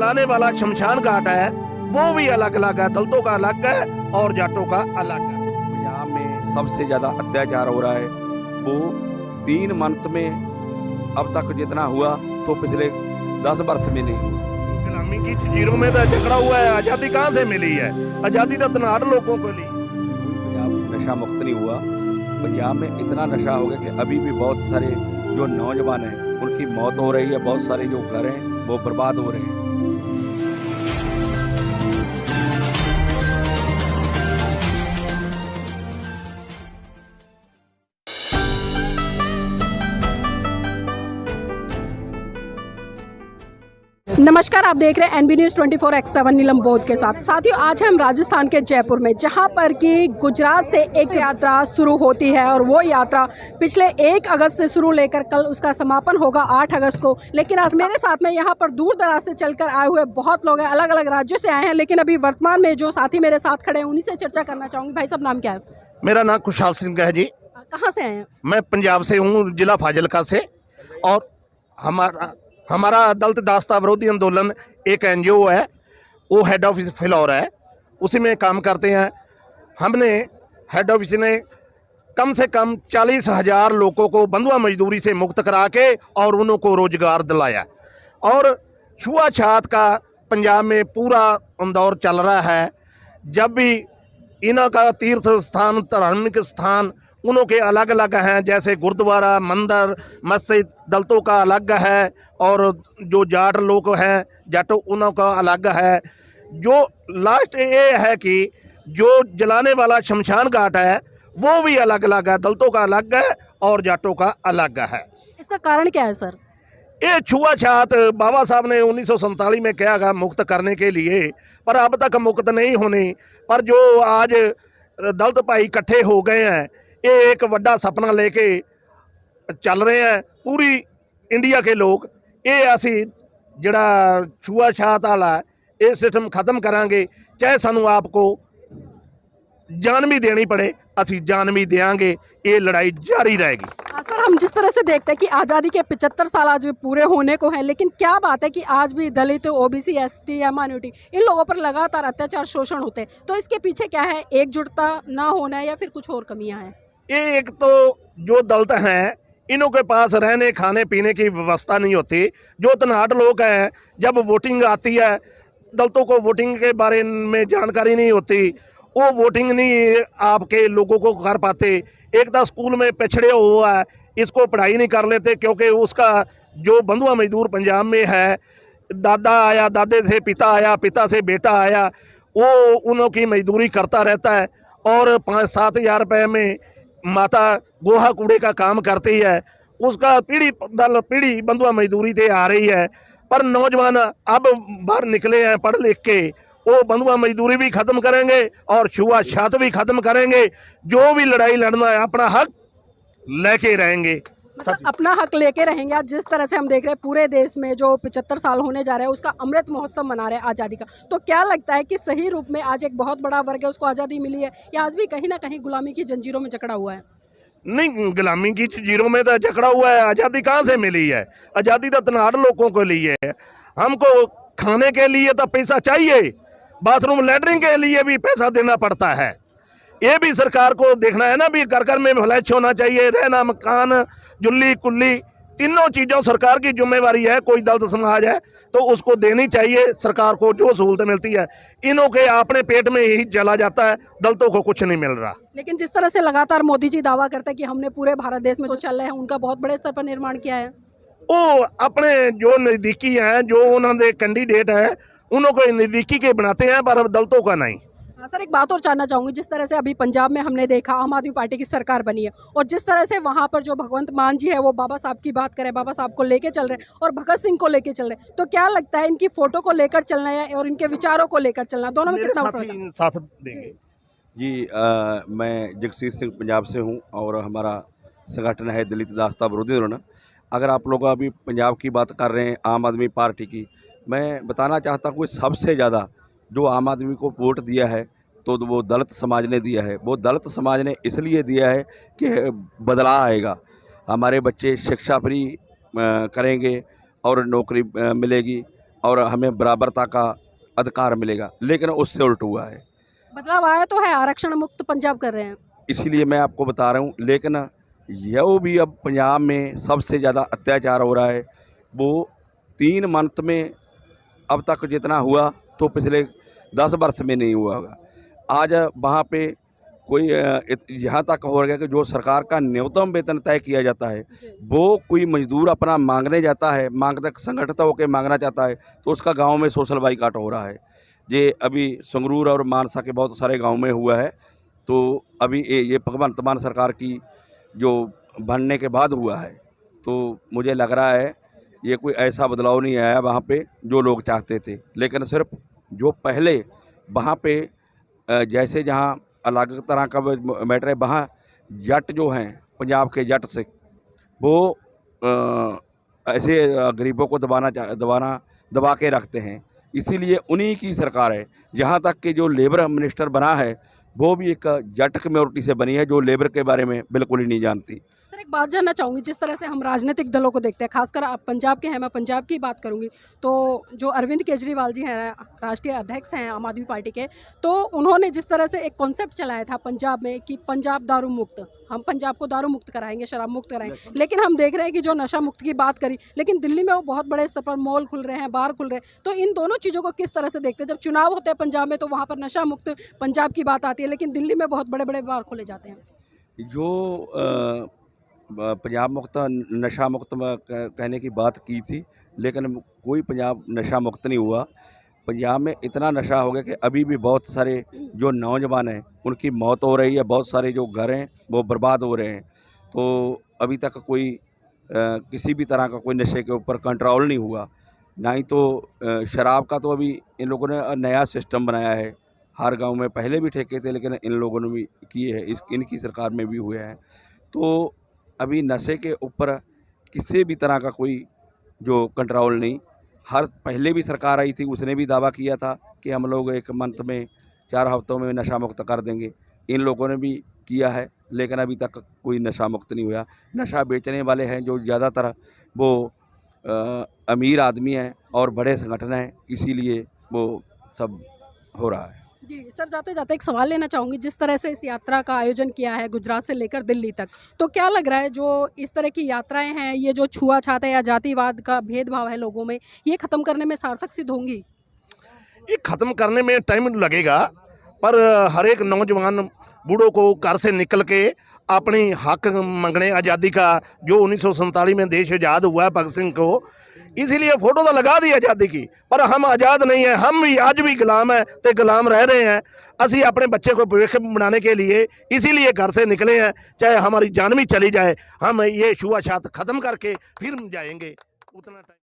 जलाने वाला शमशान घाट है वो भी अलग अलग है, दलितों का अलग है और जाटों का अलग है। पंजाब में सबसे ज़्यादा अत्याचार हो रहा है, वो 3 मंथ में अब तक जितना हुआ तो पिछले 10 वर्ष में नहीं। गुलामी की जंजीरों में तो जकड़ा हुआ है, आज़ादी कहाँ से मिली है? आज़ादी तो धनाढ़ लोगों को ली। पंजाब नशा मुक्त नहीं हुआ। पंजाब में इतना नशा हो गया कि अभी भी बहुत सारे जो नौजवान हैं उनकी मौत हो रही है, बहुत सारे जो घर हैं वो बर्बाद हो रहे हैं। नमस्कार, आप देख रहे हैं एनबी न्यूज़ 24/7 नीलम बोध के साथ। साथियों, आज हम राजस्थान के जयपुर में, जहां पर कि गुजरात से एक यात्रा शुरू होती है और वो यात्रा पिछले 1 अगस्त से शुरू लेकर कल उसका समापन होगा 8 अगस्त को। लेकिन आज मेरे साथ में यहाँ पर दूर दराज से चलकर आए हुए बहुत लोग हैं, अलग अलग राज्यों से आए हैं। लेकिन अभी वर्तमान में जो साथी मेरे साथ खड़े हैं उन्हीं से चर्चा करना चाहूँगी। भाई साहब, नाम क्या है? मेरा नाम खुशहाल सिंह है जी। कहाँ से आए हैं? मैं पंजाब से हूँ, जिला फाजिलका से। और हमारा दलित दास्ता विरोधी आंदोलन एक एनजीओ है, वो हेड ऑफिस फिलौर है, उसी में काम करते हैं। हमने हेड ऑफिस ने कम से कम 40,000 लोगों को बंधुआ मजदूरी से मुक्त करा के और उनको रोजगार दिलाया। और छुआछात का पंजाब में पूरा दौर चल रहा है। जब भी इन्हों का तीर्थ स्थान, धार्मिक स्थान उन्हों के अलग अलग हैं, जैसे गुरुद्वारा, मंदिर, मस्जिद दलितों का अलग है और जो जाट लोग हैं जाटो उन्हों का अलग है। जो लास्ट ये है कि जो जलाने वाला शमशान घाट है वो भी अलग अलग है, दलितों का अलग है और जाटों का अलग है। इसका कारण क्या है सर? ये छुआछात बाबा साहब ने 1947 में कहा था मुक्त करने के लिए, पर अब तक मुक्त नहीं होने। पर जो आज दलित भाई इकट्ठे हो गए हैं, ये एक बड़ा सपना लेके चल रहे हैं पूरी इंडिया के लोग। ये असी जड़ा छुआछात वाला ये सिस्टम खत्म करांगे, चाहे सानू आपको जान भी देनी पड़े, असी जान भी देंगे। ये लड़ाई जारी रहेगी। सर, हम जिस तरह से देखते हैं कि आज़ादी के 75 साल आज भी पूरे होने को हैं, लेकिन क्या बात है कि आज भी दलित, ओबीसी, एसटी या माइनॉरिटी इन लोगों पर लगातार अत्याचार, शोषण होते हैं। तो इसके पीछे क्या है? एकजुटता ना होना है या फिर कुछ और कमियां हैं? ये एक तो जो दलित हैं इन्हों के पास रहने खाने पीने की व्यवस्था नहीं होती। जो धनाढ़ लोग हैं, जब वोटिंग आती है दलितों को वोटिंग के बारे में जानकारी नहीं होती, वो वोटिंग नहीं आपके लोगों को कर पाते। एक तो स्कूल में पिछड़े हुआ है, इसको पढ़ाई नहीं कर लेते क्योंकि उसका जो बंधुआ मजदूर पंजाब में है, दादा आया, दादे से पिता आया, पिता से बेटा आया, वो उन्हों की मजदूरी करता रहता है और 5-7 हज़ार रुपये में माता गोहा कूड़े का काम करती है। उसका पीढ़ी दर पीढ़ी बंधुआ मजदूरी से आ रही है। पर नौजवान अब बाहर निकले हैं पढ़ लिख के, वो बंधुआ मजदूरी भी खत्म करेंगे और छुआछात भी खत्म करेंगे। जो भी लड़ाई लड़ना है अपना हक लेके रहेंगे। मतलब अपना हक लेके रहेंगे। आज जिस तरह से हम देख रहे हैं पूरे देश में जो 75 साल होने जा रहे हैं उसका अमृत महोत्सव मना रहे हैं आज़ादी का, तो क्या लगता है कि सही रूप में आज एक बहुत बड़ा वर्ग है उसको आज़ादी मिली है या आज भी कहीं ना कहीं गुलामी की जंजीरों में जकड़ा हुआ है? नहीं, गुलामी की जंजीरों में तो जकड़ा हुआ है। आज़ादी कहाँ से मिली है? आज़ादी तो धनाढ़ लोगों को ली है। हमको खाने के लिए तो पैसा चाहिए, बाथरूम लैटरिन के लिए भी पैसा देना पड़ता है। ये भी सरकार को देखना है ना, भी घर घर में फ्लैश होना चाहिए, रहना, मकान, जुल्ली कुल्ली, तीनों चीज़ों सरकार की जिम्मेवारी है। कोई दलित समाज है तो उसको देनी चाहिए सरकार को जो सहूलत मिलती है। इन्हों के अपने पेट में ही चला जाता है, दलितों को कुछ नहीं मिल रहा। लेकिन जिस तरह से लगातार मोदी जी दावा करते हैं कि हमने पूरे भारत देश में जो चल रहे हैं उनका बहुत बड़े स्तर पर निर्माण किया है, वो अपने जो नज़दीकी हैं, जो उन्होंने कैंडिडेट हैं, उनको नज़दीकी के बनाते हैं पर दलितों का नहीं। सर, एक बात और जानना चाहूँगी। जिस तरह से अभी पंजाब में हमने देखा आम आदमी पार्टी की सरकार बनी है और जिस तरह से वहाँ पर जो भगवंत मान जी है वो बाबा साहब की बात करें, बाबा साहब को लेके चल रहे हैं और भगत सिंह को लेके चल रहे हैं, तो क्या लगता है इनकी फोटो को लेकर चलना है और इनके विचारों को लेकर चलना, दोनों में कितना फर्क है? साथ देंगे जी, मैं जगसीर सिंह पंजाब से हूँ और हमारा संगठन है दलित दास्ता विरोधी आंदोलन। अगर आप लोग अभी पंजाब की बात कर रहे हैं आम आदमी पार्टी की, मैं बताना चाहता हूँ कि सबसे ज़्यादा जो आम आदमी को वोट दिया है तो वो दलित समाज ने दिया है। वो दलित समाज ने इसलिए दिया है कि बदलाव आएगा, हमारे बच्चे शिक्षा फ्री करेंगे और नौकरी मिलेगी और हमें बराबरता का अधिकार मिलेगा, लेकिन उससे उल्ट हुआ है। बदलाव आया तो है, आरक्षण मुक्त पंजाब कर रहे हैं। इसीलिए मैं आपको बता रहा हूँ, लेकिन यह भी अब पंजाब में सबसे ज़्यादा अत्याचार हो रहा है। वो 3 मंथ में अब तक जितना हुआ तो पिछले 10 वर्ष में नहीं हुआ होगा। आज वहाँ पे कोई यहाँ तक हो गया कि जो सरकार का न्यूनतम वेतन तय किया जाता है, वो कोई मजदूर अपना मांगने जाता है, संगठित होकर मांगना चाहता है, तो उसका गांव में सोशल बाइकाट हो रहा है। ये अभी संगरूर और मानसा के बहुत सारे गांव में हुआ है। तो अभी ये भगवंत मान सरकार की जो बनने के बाद हुआ है, तो मुझे लग रहा है ये कोई ऐसा बदलाव नहीं आया वहाँ पे जो लोग चाहते थे। लेकिन सिर्फ जो पहले वहाँ पे जैसे जहाँ अलग तरह का मैटर है, वहाँ जट जो हैं पंजाब के जट से वो ऐसे गरीबों को दबा के रखते हैं। इसीलिए उन्हीं की सरकार है। जहाँ तक कि जो लेबर मिनिस्टर बना है वो भी एक जट कम्युनिटी से बनी है, जो लेबर के बारे में बिल्कुल ही नहीं जानती। सर एक बात जानना चाहूँगी, जिस तरह से हम राजनीतिक दलों को देखते हैं, खासकर आप पंजाब के हैं, मैं पंजाब की बात करूँगी, तो जो अरविंद केजरीवाल जी हैं, राष्ट्रीय अध्यक्ष हैं आम आदमी पार्टी के, तो उन्होंने जिस तरह से एक कॉन्सेप्ट चलाया था पंजाब में कि पंजाब दारू मुक्त, हम पंजाब को दारू मुक्त कराएंगे, शराब मुक्त कराएंगे, लेकिन हम देख रहे हैं कि जो नशा मुक्त की बात करी, लेकिन दिल्ली में वो बहुत बड़े स्तर पर मॉल खुल रहे हैं, बार खुल रहे हैं। तो इन दोनों चीज़ों को किस तरह से देखते हैं? जब चुनाव होते हैं पंजाब में तो वहाँ पर नशा मुक्त पंजाब की बात आती है, लेकिन दिल्ली में बहुत बड़े बड़े बार खोले जाते हैं। जो पंजाब मुक्त नशा मुक्त कहने की बात की थी, लेकिन कोई पंजाब नशा मुक्त नहीं हुआ। पंजाब में इतना नशा हो गया कि अभी भी बहुत सारे जो नौजवान हैं उनकी मौत हो रही है, बहुत सारे जो घर हैं वो बर्बाद हो रहे हैं। तो अभी तक कोई किसी भी तरह का कोई नशे के ऊपर कंट्रोल नहीं हुआ। ना ही तो शराब का तो अभी इन लोगों ने नया सिस्टम बनाया है। हर गांव में पहले भी ठेके थे, लेकिन इन लोगों ने भी किए हैं, इनकी सरकार में भी हुए हैं। तो अभी नशे के ऊपर किसी भी तरह का कोई जो कंट्रोल नहीं। हर पहले भी सरकार आई थी, उसने भी दावा किया था कि हम लोग 1 मंथ में 4 हफ्तों में नशा मुक्त कर देंगे। इन लोगों ने भी किया है, लेकिन अभी तक कोई नशा मुक्त नहीं हुआ। नशा बेचने वाले हैं जो ज़्यादातर वो अमीर आदमी हैं और बड़े संगठन हैं, इसीलिए वो सब हो रहा है। जी सर, जाते जाते एक सवाल लेना चाहूँगी, जिस तरह से इस यात्रा का आयोजन किया है गुजरात से लेकर दिल्ली तक, तो क्या लग रहा है जो इस तरह की यात्राएं हैं, ये जो छुआछात है या जातिवाद का भेदभाव है लोगों में, ये ख़त्म करने में सार्थक सिद्ध होंगी? ये ख़त्म करने में टाइम लगेगा, पर हर एक नौजवान बूढ़ों को घर से निकल के अपनी हक मंगने आज़ादी का, जो 1947 में देश आज़ाद हुआ है भगत सिंह को, इसीलिए फोटो तो लगा दी आज़ादी की, पर हम आज़ाद नहीं हैं। हम भी आज भी गुलाम हैं, तो गुलाम रह रहे हैं। असी अपने बच्चे को भविष्य बनाने के लिए इसीलिए घर से निकले हैं, चाहे हमारी जान भी चली जाए, हम ये छुआछात ख़त्म करके फिर जाएंगे। उतना टाइम